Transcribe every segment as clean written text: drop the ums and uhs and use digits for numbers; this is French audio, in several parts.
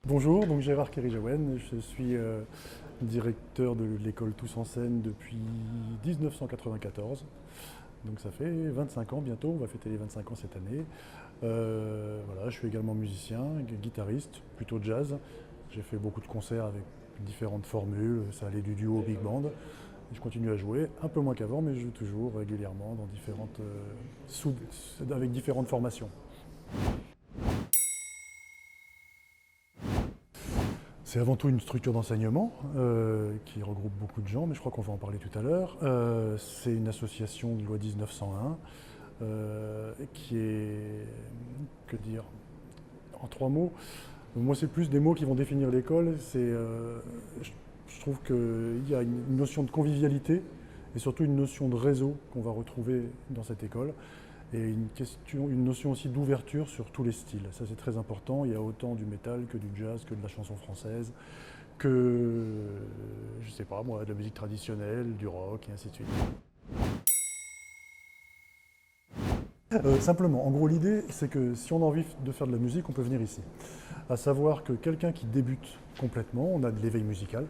Bonjour, donc Gérard Kerijawen, je suis directeur de l'école Tous en Scène depuis 1994. Donc ça fait 25 ans bientôt, on va fêter les 25 ans cette année. Voilà, je suis également musicien, guitariste, plutôt jazz. J'ai fait beaucoup de concerts avec différentes formules, ça allait du duo au big band. Et je continue à jouer, un peu moins qu'avant, mais je joue toujours régulièrement dans avec différentes formations. C'est avant tout une structure d'enseignement qui regroupe beaucoup de gens, mais je crois qu'on va en parler tout à l'heure. C'est une association de loi 1901 qui est, que dire, en trois mots. Moi, c'est plus des mots qui vont définir l'école. Je trouve qu'il y a une notion de convivialité et surtout une notion de réseau qu'on va retrouver dans cette école. Et une notion aussi d'ouverture sur tous les styles. Ça, c'est très important. Il y a autant du métal que du jazz, que de la chanson française, que, je sais pas moi, de la musique traditionnelle, du rock, et ainsi de suite. Simplement, en gros, l'idée, c'est que si on a envie de faire de la musique, on peut venir ici. À savoir que quelqu'un qui débute complètement, on a de l'éveil musical.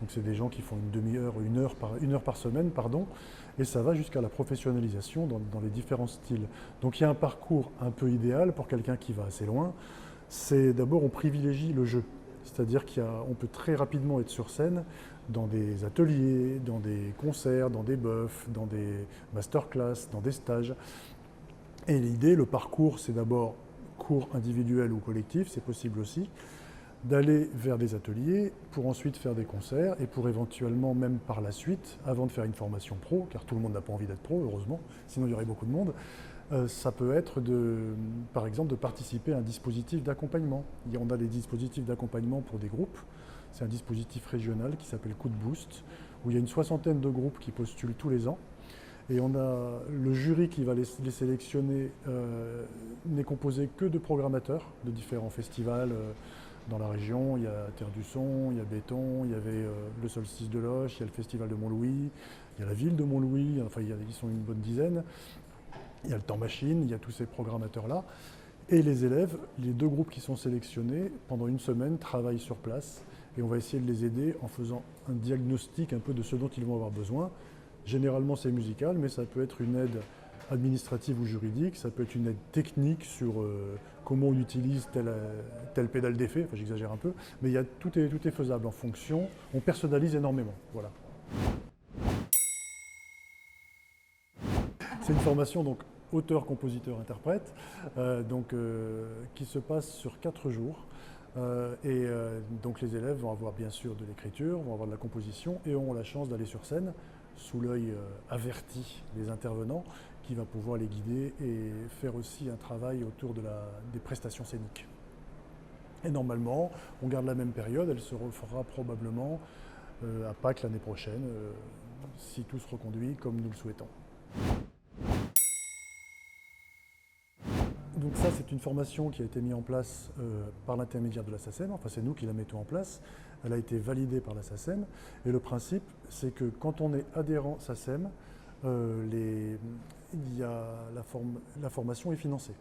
Donc c'est des gens qui font une demi-heure, une heure par semaine, pardon, et ça va jusqu'à la professionnalisation dans les différents styles. Donc il y a un parcours un peu idéal pour quelqu'un qui va assez loin. C'est d'abord on privilégie le jeu, c'est-à-dire qu'on peut très rapidement être sur scène dans des ateliers, dans des concerts, dans des buffs, dans des masterclass, dans des stages. Et l'idée, le parcours, c'est d'abord cours individuel ou collectif, c'est possible aussi, d'aller vers des ateliers pour ensuite faire des concerts et pour éventuellement même par la suite, avant de faire une formation pro, car tout le monde n'a pas envie d'être pro, heureusement, sinon il y aurait beaucoup de monde, ça peut être par exemple de participer à un dispositif d'accompagnement. On a des dispositifs d'accompagnement pour des groupes, c'est un dispositif régional qui s'appelle Coup de Boost, où il y a une soixantaine de groupes qui postulent tous les ans. Et on a le jury qui va les sélectionner n'est composé que de programmateurs de différents festivals dans la région. Il y a Terre du Son, il y a Béton, il y avait le Solstice de Loche, il y a le Festival de Montlouis, il y a la ville de Montlouis, enfin ils sont une bonne dizaine. Il y a le Temps Machine, il y a tous ces programmateurs-là. Et les élèves, les deux groupes qui sont sélectionnés, pendant une semaine, travaillent sur place. Et on va essayer de les aider en faisant un diagnostic un peu de ce dont ils vont avoir besoin. Généralement, c'est musical, mais ça peut être une aide administrative ou juridique, ça peut être une aide technique sur comment on utilise telle pédale d'effet, enfin j'exagère un peu, mais tout est faisable en fonction, on personnalise énormément. Voilà. C'est une formation donc auteur, compositeur, interprète, qui se passe sur 4 jours. Donc les élèves vont avoir bien sûr de l'écriture, vont avoir de la composition et auront la chance d'aller sur scène sous l'œil averti des intervenants qui va pouvoir les guider et faire aussi un travail autour des prestations scéniques. Et normalement, on garde la même période, elle se refera probablement à Pâques l'année prochaine, si tout se reconduit comme nous le souhaitons. Donc ça, c'est une formation qui a été mise en place par l'intermédiaire de la SACEM, enfin c'est nous qui la mettons en place, elle a été validée par la SACEM, et le principe, c'est que quand on est adhérent SACEM, la formation est financée.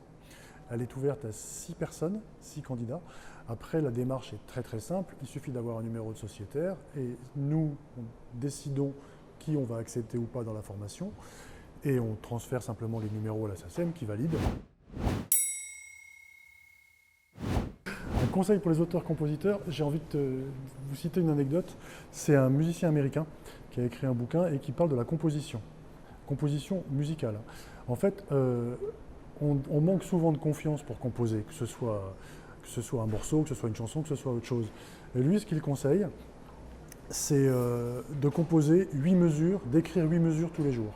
Elle est ouverte à 6 personnes, 6 candidats. Après, la démarche est très très simple, il suffit d'avoir un numéro de sociétaire, et nous décidons qui on va accepter ou pas dans la formation, et on transfère simplement les numéros à la SACEM qui valide. Un conseil pour les auteurs-compositeurs, j'ai envie de vous citer une anecdote. C'est un musicien américain qui a écrit un bouquin et qui parle de la composition musicale. En fait, on manque souvent de confiance pour composer, que ce soit un morceau, que ce soit une chanson, que ce soit autre chose. Et lui, ce qu'il conseille, c'est de composer 8 mesures, d'écrire 8 mesures tous les jours,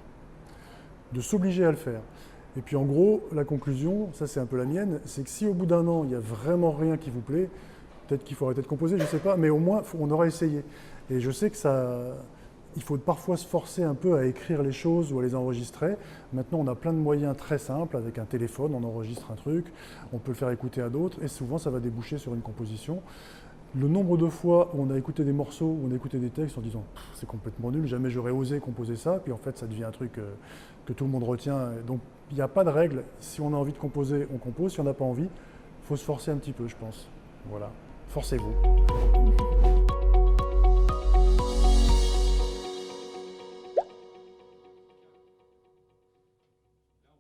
de s'obliger à le faire. Et puis en gros, la conclusion, ça c'est un peu la mienne, c'est que si au bout d'un an, il n'y a vraiment rien qui vous plaît, peut-être qu'il faut arrêter de composer, je ne sais pas, mais au moins, on aura essayé. Et je sais que il faut parfois se forcer un peu à écrire les choses ou à les enregistrer. Maintenant, on a plein de moyens très simples, avec un téléphone, on enregistre un truc, on peut le faire écouter à d'autres, et souvent ça va déboucher sur une composition. Le nombre de fois où on a écouté des morceaux, où on a écouté des textes en disant « c'est complètement nul, jamais j'aurais osé composer ça », puis en fait ça devient un truc que tout le monde retient. Donc il n'y a pas de règle, si on a envie de composer, on compose, si on n'a pas envie, il faut se forcer un petit peu, je pense. Voilà. forcez-vous.